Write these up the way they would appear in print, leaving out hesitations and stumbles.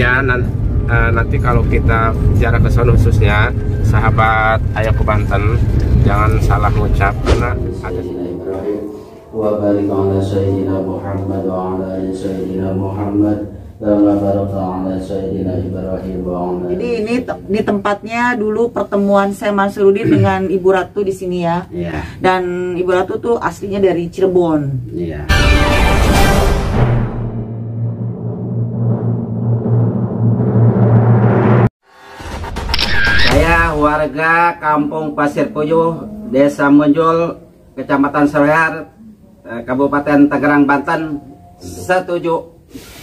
Ya nanti kalau kita jarak ke sana khususnya sahabat Ayo ke Banten, jangan salah ngucap karena ada wa barik ala sayyidina Muhammad wa ala ali sayyidina Muhammad kama barakta ala sayyidina Ibrahim wa ala. Jadi ini di tempatnya dulu pertemuan saya Mansuruddin dengan Ibu Ratu di sini ya. Iya. Dan Ibu Ratu tuh aslinya dari Cirebon. Iya. Saya warga Kampung Pasir Puyuh, Desa Munjul, Kecamatan Sorear, Kabupaten Tangerang, Banten, setuju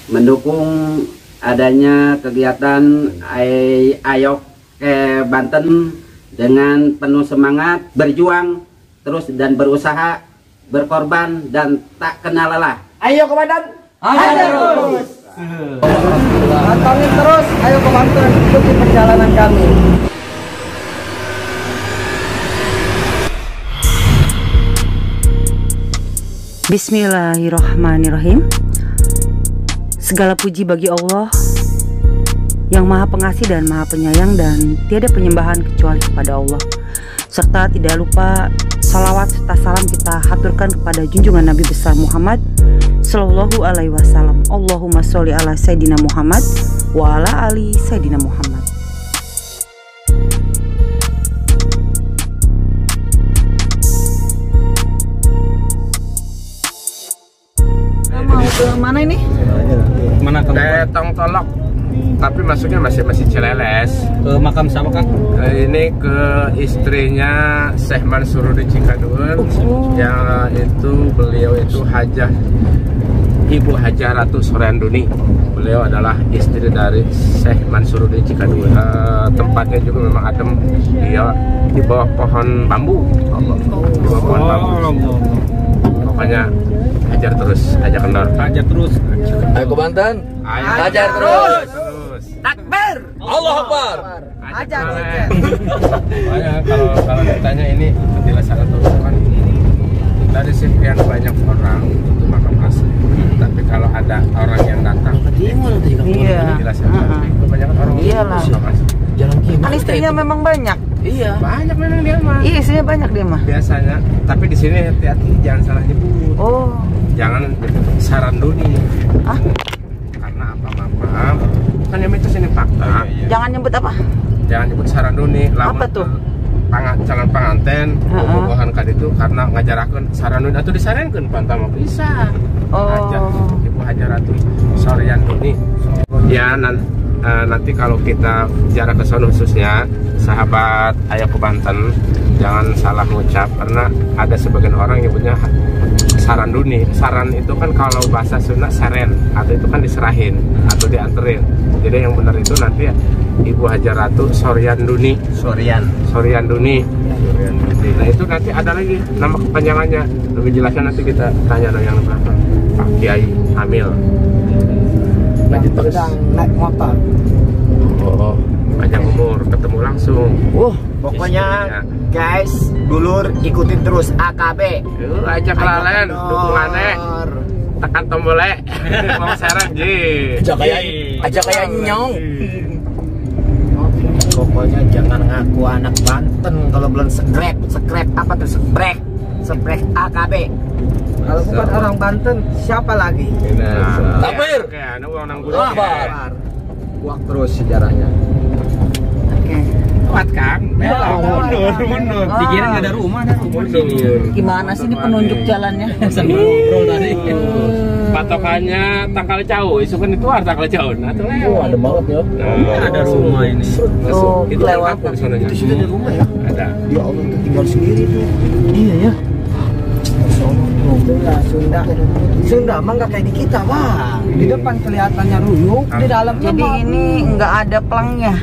mendukung adanya kegiatan Ayo ke Banten dengan penuh semangat, berjuang terus dan berusaha, berkorban dan tak kenal lelah. Ayo ke Banten, ayo terus. Pantangin terus Ayo ke Banten, ikuti perjalanan kami. Bismillahirrahmanirrahim. Segala puji bagi Allah yang Maha Pengasih dan Maha Penyayang, dan tiada penyembahan kecuali kepada Allah. Serta tidak lupa salawat serta salam kita haturkan kepada junjungan Nabi besar Muhammad Sallallahu Alaihi Wasallam. Allahumma sholli ala Sayyidina Muhammad wa ala ali Sayyidina Muhammad. Mau ke mana ini? mana ke Tongtolok, tapi masuknya masih Cileles. Ke makam siapa Kang? Ini ke istrinya Syekh Mansuruddin Cikadun, yang itu beliau itu Ibu Hajah Ratu Soryanduni. Beliau adalah istri dari Syekh Mansuruddin Cikadun. Tempatnya juga memang adem, dia di bawah pohon bambu. Di bawah pohon bambu. Pokoknya hajar terus, aja kendor. Hajar terus. Ayo ke Banten. Hajar terus. Takbir. Allah Akbar. Hajar. Pokoknya kalau ditanya ini penjelasan atau bukan, dari sekian banyak orang itu makam asli. Tapi kalau ada orang yang datang, Iya. kebanyakan orang Iyalah. makam asli. Kan istrinya memang banyak. Iya. Banyak memang dia mah. Iya, istrinya banyak dia mah. Biasanya. Tapi di sini hati-hati, jangan salah nyebut. Oh. Jangan nyebut Saranduni. Ah? Karena apa? Maaf. Kan yang itu sini fakta. Jangan nyebut apa? Jangan nyebut Saranduni. Apa tuh? Calon penganten, bobogohan kali itu karena ngajarakeun Saranduni atau disarankeun pantang mah bisa. Aja Ibu Hajah Ratu Soryanduni. Ya nanti kalau kita jarak ke sana khususnya sahabat Ayo ke Banten, jangan salah ngucap karena ada sebagian orang nyebutnya Saranduni. Saran itu kan kalau bahasa Sunda seren, atau itu kan diserahin atau dianterin. Jadi yang benar itu nanti ya Ibu Hajah Ratu Soryanduni. Soryanduni. Nah itu nanti ada lagi nama kepanjangannya. Lebih jelasnya nanti kita tanya yang berapa. Pak Kiai Hamil. Lanjut terus. Naik motor. Oh, panjang umur, ketemu langsung. Pokoknya guys, dulur ikutin terus AKB. Ajak lalen, dukungannya. Tekan tombolnya. Mau seret ji. Aja kayak nyong. Pokoknya jangan ngaku anak Banten kalau belum sekrep apa tuh sekrep AKB. Kalau bukan orang Banten, siapa lagi? Takbir. Akbar. Kuat terus sejarahnya. Kuat kan? Mundur. Dikira nggak ada rumah di sini. Gimana sih ini penunjuk jalannya? Ngobrol tadi. Patokannya Tangkal Cau, isu kan itu harta Tangkal Cau. Nah, tuh Ada banget ya. Ada rumah ini. Tuh, itu lewat. kampung sononya. Itu sudah ada rumah ya? Ada. Ya Allah, itu tinggal sendiri tuh. Iya ya. Sunda mah nggak kayak di kita, Bang. Di depan kelihatannya ruyuk, di dalamnya Jadi ini nggak ada pelangnya.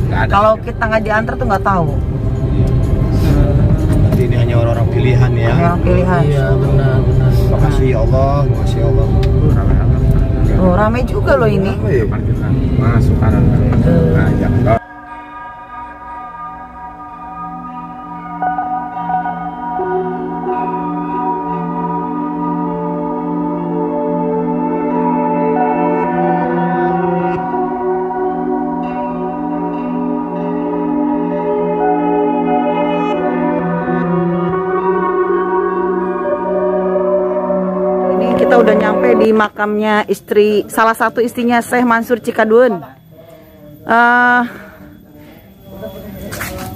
Nggak ada. Kalau kita nggak diantar tuh nggak tahu. ini hanya orang-orang pilihan ya. Yang pilihan. Iya, benar. Makasih ya Allah, makasih ya Allah. Oh, rame juga loh ini. Masuk kanan. Nah, jangan. sampai di makamnya salah satu istrinya Syekh Mansur Cikadun.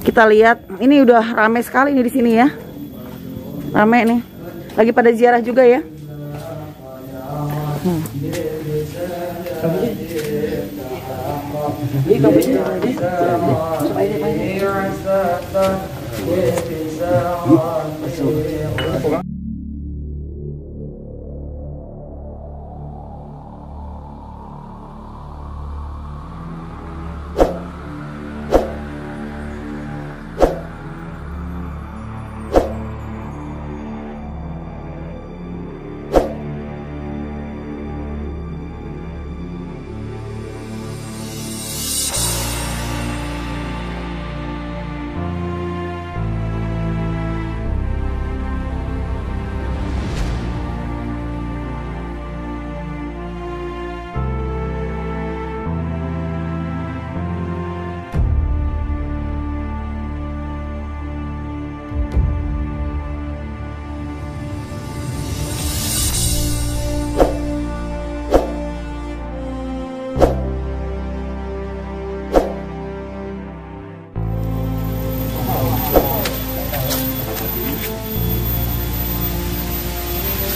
Kita lihat, ini udah ramai sekali nih di sini ya. Ramai nih. Lagi pada ziarah juga ya.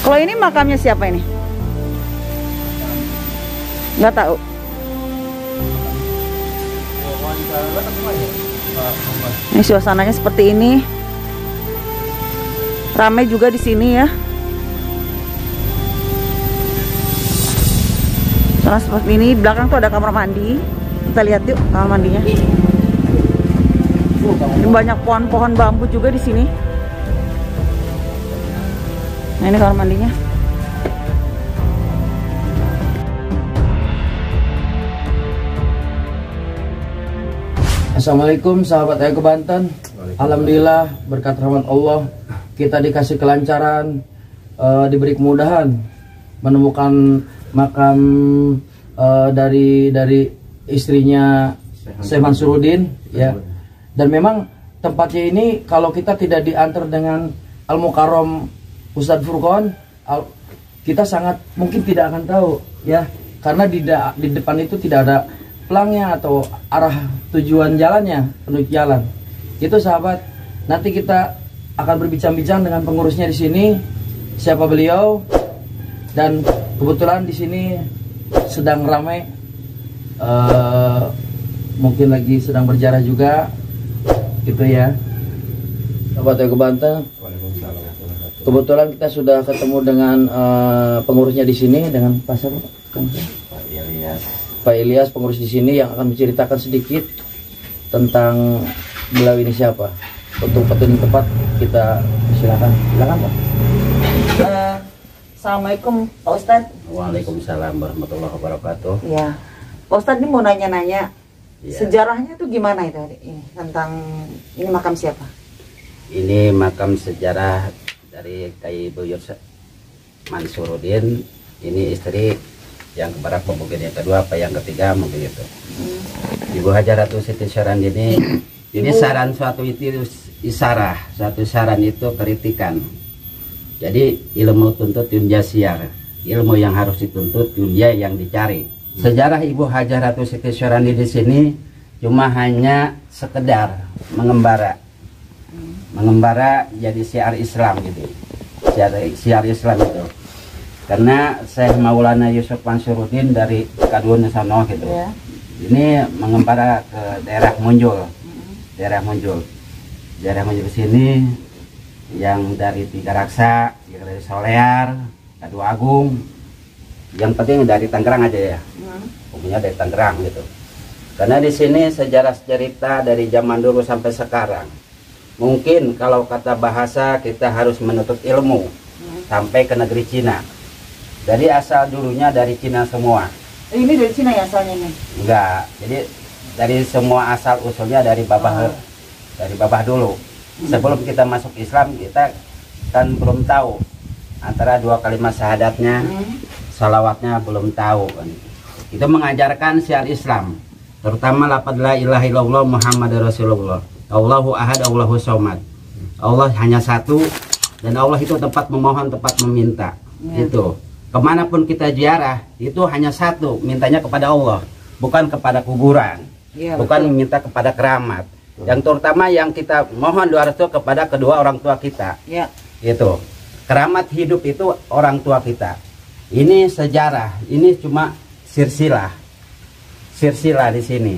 Kalau ini makamnya siapa ini? Nggak tahu. Ini suasananya seperti ini. Ramai juga di sini ya. Suasana seperti ini. Belakang tuh ada kamar mandi. Kita lihat yuk kamar mandinya. Ini banyak pohon-pohon bambu juga di sini. Nah, ini kamar mandinya. Assalamualaikum sahabat Ayo ke Banten. Alhamdulillah berkat rahmat Allah kita dikasih kelancaran, diberi kemudahan menemukan makam dari istrinya Syekh Mansuruddin ya. Dan memang tempatnya ini kalau kita tidak diantar dengan Al Mukarram Ustadz Furqon, kita sangat mungkin tidak akan tahu ya, karena di depan itu tidak ada pelangnya atau arah tujuan jalannya, penuju jalan. Itu sahabat, nanti kita akan berbincang-bincang dengan pengurusnya di sini, siapa beliau, dan kebetulan di sini sedang ramai, mungkin lagi sedang berjarah juga, gitu ya. Sahabat Ayo ke Banten. Kebetulan kita sudah ketemu dengan pengurusnya di sini, dengan Pak Ilyas, pengurus di sini yang akan menceritakan sedikit tentang beliau ini siapa. Untuk petunjuk tepat kita silakan Pak. Assalamualaikum Pak Ustadz. Waalaikumsalam warahmatullahi wabarakatuh. Ya, Pak Ustadz ini mau nanya-nanya Ya. Sejarahnya tuh gimana itu ini, tentang ini makam siapa? Ini makam sejarah dari Kyai Buyut Mansuruddin. Ini istri yang kebarak mungkin yang kedua apa yang ketiga mungkin itu. Ibu Hajar Ratu Siti Syarandini. Ini saran suatu itu isarah, suatu saran itu kritikan. Jadi ilmu tuntut yunja siar, ilmu yang harus dituntut yunja yang dicari. Sejarah Ibu Hajar Ratu Siti Syarandini di sini cuma hanya sekedar mengembara jadi syiar Islam gitu, syiar Islam itu. Karena Syekh Maulana Yusuf Mansuruddin dari Kadun Sono gitu, ini mengembara ke daerah Munjul, daerah Munjul di sini, yang dari Tiga Raksa, yang dari Solear, Kadu Agung, yang penting dari Tangerang aja ya, umumnya dari Tangerang gitu. Karena di sini sejarah cerita dari zaman dulu sampai sekarang. Mungkin kalau kata bahasa kita harus menuntut ilmu sampai ke negeri Cina. Jadi asal dulunya dari Cina semua. Ini dari Cina ya asalnya nih? Enggak. Jadi dari semua asal usulnya dari Babah, dari Babah dulu. Sebelum kita masuk Islam kita kan belum tahu antara dua kalimat syahadatnya, salawatnya belum tahu. Itu mengajarkan syiar Islam, terutama lafaz la ilaha illallah Muhammadur Rasulullah. Allahu ahad, Allahu somad. Allah hanya satu dan Allah itu tempat memohon, tempat meminta. Itu. kemanapun kita ziarah itu hanya satu, mintanya kepada Allah, bukan kepada kuburan, bukan minta kepada keramat. Yang terutama yang kita mohon doa restu kepada kedua orang tua kita. Itu keramat hidup itu orang tua kita. Ini sejarah, ini cuma silsilah di sini.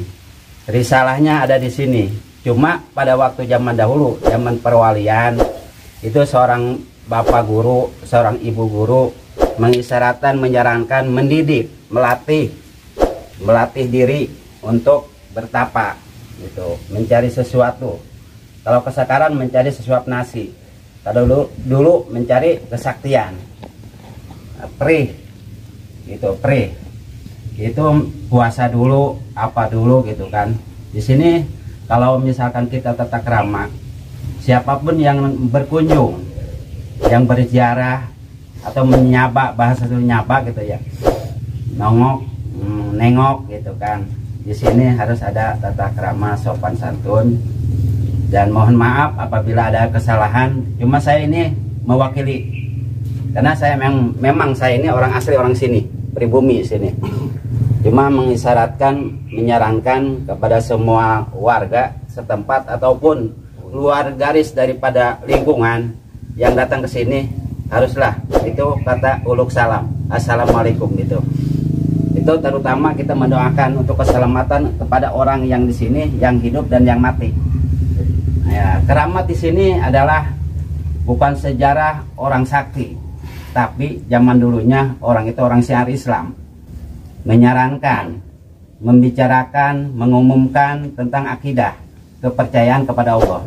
Risalahnya ada di sini. Cuma pada waktu zaman dahulu, zaman perwalian, itu seorang bapak guru, seorang ibu guru mengisyaratkan, menyarankan, mendidik, melatih diri untuk bertapa, gitu, mencari sesuatu. Kalau sekarang mencari sesuap nasi, kalau dulu mencari kesaktian, itu puasa dulu, apa dulu gitu kan. Di sini kalau misalkan kita tata krama, siapapun yang berkunjung, yang berziarah atau menyapa, bahasa itu nyapa gitu ya, nengok gitu kan. Di sini harus ada tata krama, sopan santun, dan mohon maaf apabila ada kesalahan. Cuma saya ini mewakili, karena saya memang saya ini orang asli, orang sini, pribumi sini. Cuma mengisyaratkan, menyarankan kepada semua warga setempat ataupun luar garis daripada lingkungan yang datang ke sini, haruslah itu kata uluk salam, assalamualaikum gitu. Itu terutama kita mendoakan untuk keselamatan kepada orang yang di sini, yang hidup dan yang mati. Ya, keramat di sini adalah bukan sejarah orang sakti, tapi zaman dulunya orang itu orang syiar Islam, menyarankan, membicarakan, mengumumkan tentang akidah, kepercayaan kepada Allah.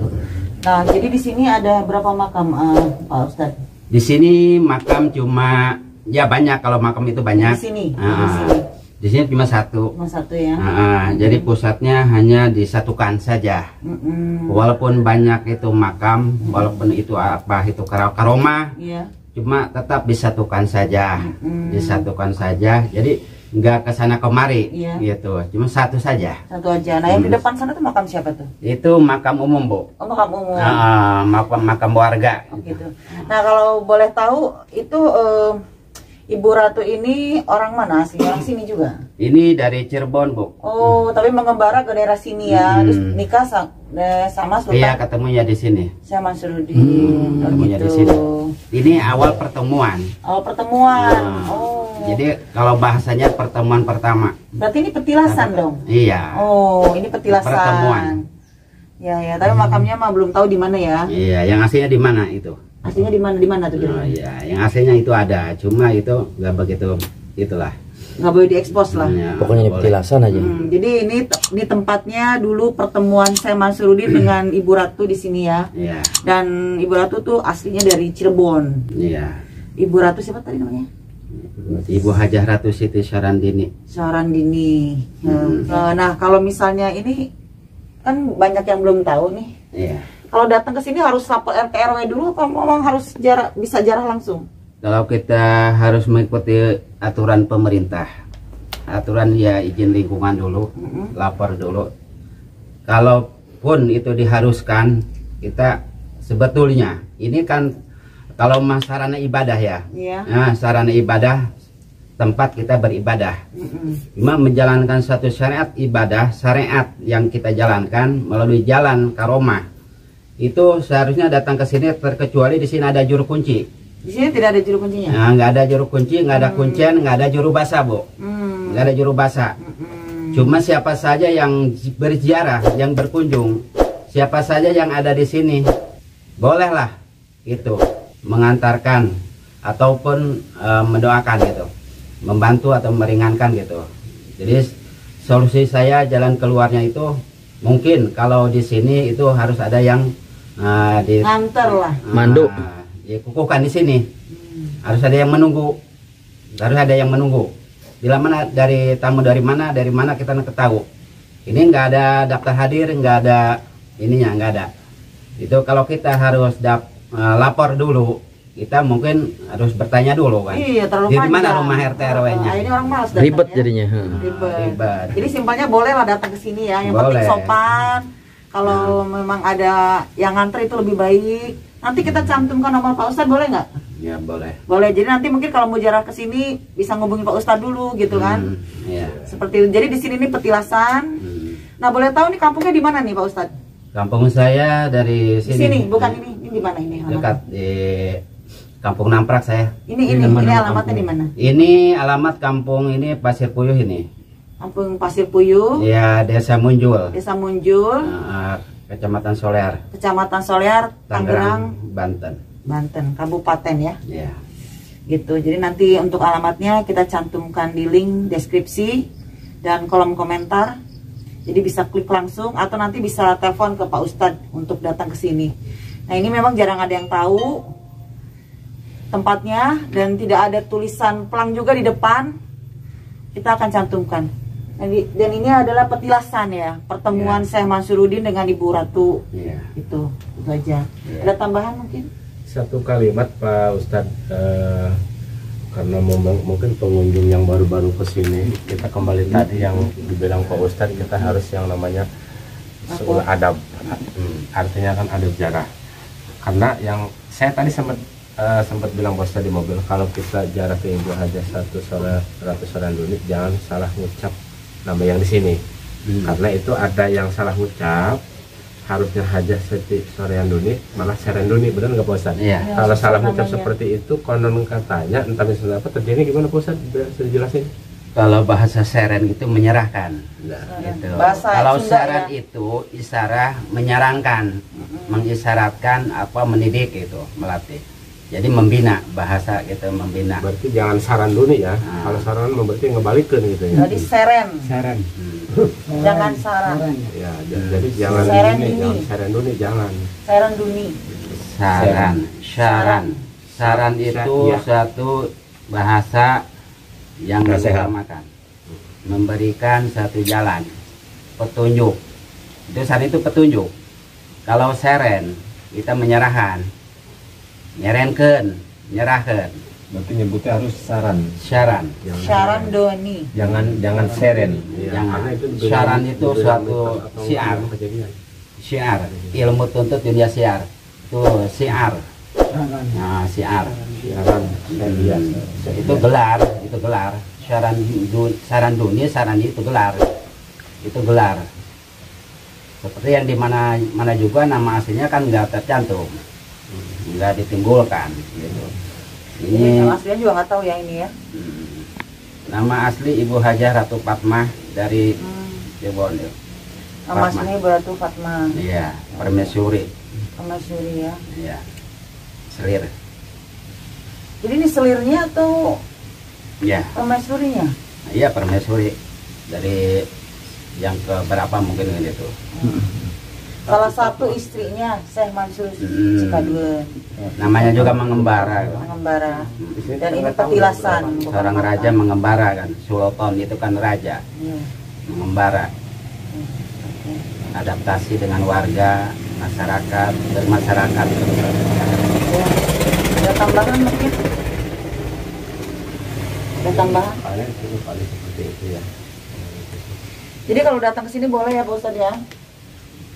Nah, jadi di sini ada berapa makam, Pak Ustadz? Di sini makam cuma, ya banyak, kalau makam itu banyak. Di sini. Di sini cuma satu. Cuma satu ya. Jadi pusatnya hanya disatukan saja. Walaupun banyak itu makam, walaupun itu apa itu karomah, cuma tetap disatukan saja. Disatukan saja. Jadi nggak kesana kemari gitu, cuma satu saja. Satu aja. Nah, yang di depan sana tuh makam siapa tuh? Itu makam umum, Bu. Oh, makam umum. Makam warga. Oh, gitu. Nah, kalau boleh tahu itu Ibu Ratu ini orang mana sih? Orang sini juga? Ini dari Cirebon, Bu. Oh, tapi mengembara ke daerah sini ya. Terus nikah sama Sultan. Iya, ketemunya di sini. Sama Mansuruddin. Ketemunya di sini. Ini awal pertemuan. Awal pertemuan. Jadi kalau bahasanya pertemuan pertama. Berarti ini petilasan dong? Iya. Oh, ini petilasan. Pertemuan. Ya, tapi makamnya mah belum tahu di mana ya? Iya, yang aslinya di mana itu? Aslinya di mana? Di mana tuh? Iya, yang aslinya itu ada, cuma itu nggak begitu, itulah. Nggak boleh diekspos lah. Ya, pokoknya ini petilasan aja. Jadi ini tempatnya dulu pertemuan saya Mansuruddin dengan Ibu Ratu di sini ya. Iya. Dan Ibu Ratu tuh aslinya dari Cirebon. Iya. Ibu Ratu siapa tadi namanya? Ibu Hajah Ratu Siti Syarandini. Syarandini. Nah, kalau misalnya ini kan banyak yang belum tahu nih. Iya. Kalau datang ke sini harus lapor RT RW dulu apa memang harus bisa jarah langsung? Kalau kita harus mengikuti aturan pemerintah, aturan ya izin lingkungan dulu, lapor dulu. Kalaupun itu diharuskan, kita sebetulnya ini kan kalau sarana ibadah ya, nah, sarana ibadah tempat kita beribadah. Cuma menjalankan satu syariat ibadah, syariat yang kita jalankan melalui jalan karomah. Itu seharusnya datang ke sini terkecuali di sini ada juru kunci. Di sini tidak ada juru kuncinya. Nah, nggak ada juru kunci, nggak ada kuncian, nggak ada juru basa, Bu. Nggak ada juru basa. Cuma siapa saja yang berziarah, yang berkunjung, siapa saja yang ada di sini, bolehlah itu mengantarkan ataupun mendoakan gitu, membantu atau meringankan gitu. Jadi solusi saya jalan keluarnya itu mungkin kalau di sini itu harus ada yang nganter lah, mandu, dikukuhkan di sini. Harus ada yang menunggu, Bila mana dari tamu dari mana kita nggak tahu. Ini nggak ada daftar hadir, nggak ada ininya, nggak ada. Itu kalau kita harus lapor dulu, kita mungkin harus bertanya dulu kan. Iya, terlalu di mana rumah RT RW-nya. Ini orang malas ribet ya. jadinya. Ribet. Jadi simpelnya boleh lah datang ke sini ya. Yang penting sopan. Kalau memang ada yang nganter itu lebih baik. Nanti kita cantumkan nomor Pak Ustadz, boleh nggak? Ya boleh. Boleh. Jadi nanti mungkin kalau mau ziarah ke sini bisa ngubungin Pak Ustadz dulu gitu kan? Iya. Seperti itu. Jadi di sini ini Petilasan. Nah, boleh tahu nih kampungnya di mana nih Pak Ustadz? Kampung saya dari Di sini, bukan ini. Ini di mana ini? Dekat di Kampung Namprak saya. Ini alamatnya di mana? Ini alamat kampung ini Pasir Puyuh ini. Kampung Pasir Puyuh. Ya, Desa Munjul. Desa Munjul. Kecamatan Solear. Kecamatan Solear, Tangerang, Banten. Banten, kabupaten ya. Ya. Gitu. Jadi nanti untuk alamatnya kita cantumkan di link deskripsi dan kolom komentar. Jadi bisa klik langsung atau nanti bisa telepon ke Pak Ustadz untuk datang ke sini. Nah, ini memang jarang ada yang tahu tempatnya dan tidak ada tulisan pelang juga di depan. Kita akan cantumkan. Dan ini adalah Petilasan ya, pertemuan Syekh Mansyuruddin dengan Ibu Ratu. Itu aja. Ada tambahan mungkin? Satu kalimat Pak Ustadz, karena mungkin pengunjung yang baru-baru kesini, kita kembali tadi yang dibilang Pak Ustadz, kita harus yang namanya adab, artinya kan adab jarak. Karena yang saya tadi sempat bilang Pak Ustadz di mobil, kalau kita jarak ke Ibu Hajah Ratu Saranduni, jangan salah ngucap nama yang di sini, karena itu ada yang salah ngucap. Harusnya Hajah Siti Saranduni malah Saranduni, benar nggak Pak Ustadz? Iya. Kalau salah ucap seperti itu, konon katanya entah misalnya apa terjadi gimana Pak Ustadz? Bisa dijelasin? Kalau bahasa Seren itu menyerahkan. Gitu. Kalau Seren itu isyarat menyerangkan, mengisyaratkan apa mendidik itu, melatih. Jadi membina, bahasa gitu, membina. Berarti jangan Saranduni ya. Kalau Saran berarti ngebalikin gitu ya. Jadi Seren. Saran. Jangan Saran. Ya, jadi jangan Saranduni, jangan. Saranduni. Saran itu suatu bahasa yang mengutamakan, memberikan satu jalan, petunjuk. Itu saran itu petunjuk. Kalau Seren kita menyerahkan, nyerahkan. Berarti nyebutnya harus saran. Sarandoni. Jangan Seren. Jangan. Saran itu suatu syiar. Ilmu tuntut dunia syiar. Itu syiar. Nah, syiar. Itu gelar. Saran dunia itu gelar. Itu gelar. Seperti yang di mana juga nama aslinya kan nggak tercantum, nggak ditimbulkan gitu. Ini nama aslinya juga nggak tahu ya ini ya. Nama asli Ibu Hajah Ratu Fatmah dari Cirebon. Nama aslinya Ibu Ratu Fatmah. Iya, Permaisuri. Permaisuri ya. Iya. Selir. Jadi ini selirnya atau ya permaisurinya? Iya, permaisuri. Dari yang ke berapa mungkin itu. Salah satu istrinya Syekh Mansur Cikaduen. Namanya juga mengembara. Dan ini Petilasan. Seorang raja mengembara kan. Sultan itu kan raja. Mengembara. Adaptasi dengan warga, masyarakat, bermasyarakat. Ada tambahan mungkin? Ada tambahan? Paling seperti itu ya. Jadi kalau datang ke sini boleh ya Pak Ustadz ya?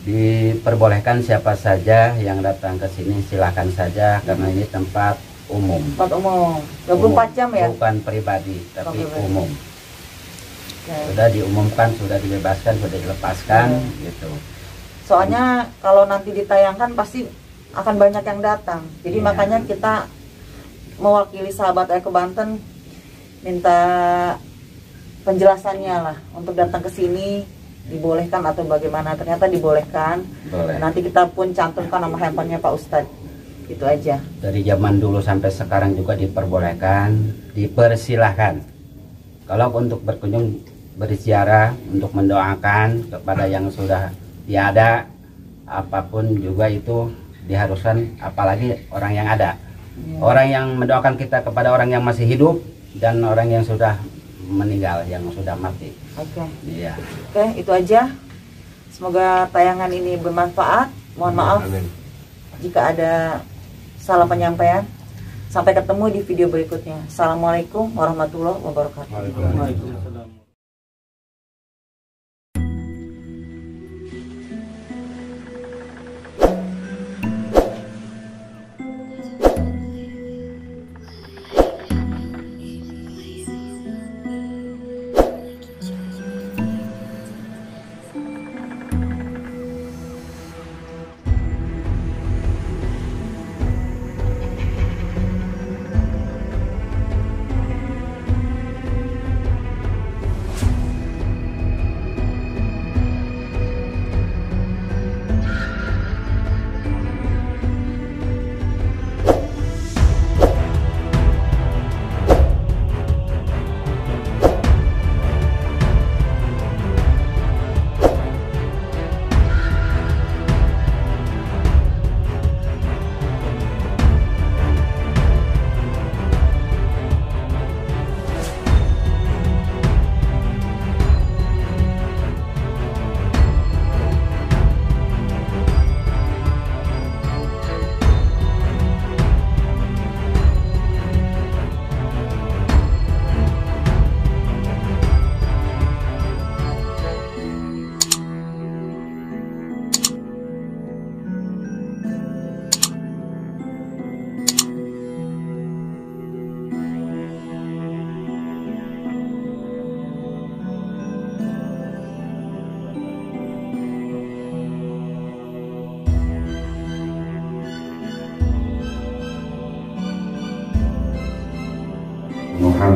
Diperbolehkan siapa saja yang datang ke sini, silakan saja karena ini tempat umum. Tempat umum. 24 jam ya? Bukan pribadi, tapi umum. Sudah diumumkan, sudah dibebaskan, sudah dilepaskan gitu. Soalnya kalau nanti ditayangkan pasti akan banyak yang datang. Jadi makanya kita mewakili sahabat Eko Banten minta penjelasannya lah untuk datang ke sini. Dibolehkan atau bagaimana? Ternyata dibolehkan. Boleh. Nanti kita pun cantumkan nama handphonenya Pak Ustadz. Itu aja. Dari zaman dulu sampai sekarang juga diperbolehkan, dipersilahkan. Kalau untuk berkunjung, berziarah, untuk mendoakan kepada yang sudah tiada, apapun juga itu diharuskan, apalagi orang yang ada. Orang yang mendoakan kita kepada orang yang masih hidup dan orang yang sudah meninggal, yang sudah mati. Oke. Iya. Oke, itu aja. Semoga tayangan ini bermanfaat. Mohon maaf jika ada salah penyampaian. Sampai ketemu di video berikutnya. Assalamualaikum warahmatullahi wabarakatuh. Waalaikumsalam.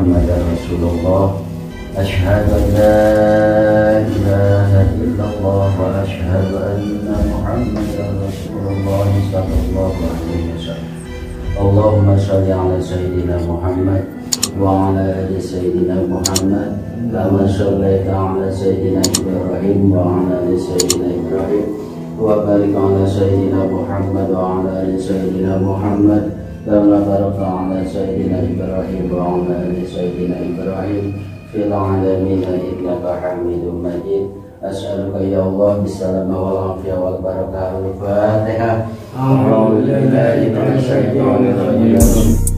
Muhammadar Rasulullah. Asyhadu an la ilaha illallah wa asyhadu anna Muhammadar Rasulullah sallallahu alaihi wasallam. Allahumma shalli ala sayyidina Muhammad wa ala ali sayyidina Muhammad kama shallaita ala sayyidina Ibrahim wa ala ali sayyidina Ibrahim wa barik ala sayyidina Muhammad wa ala ali sayyidina Muhammad kama barakta ala sayyidina Ibrahim wa ala ali sayyidina Ibrahim fil alamin innaka Hamidum Majid. As'aluka ya Allah bisalama wal afiyah wal barakah. Al-Fatihah. A'udzu billahi minasyaitonir rajim.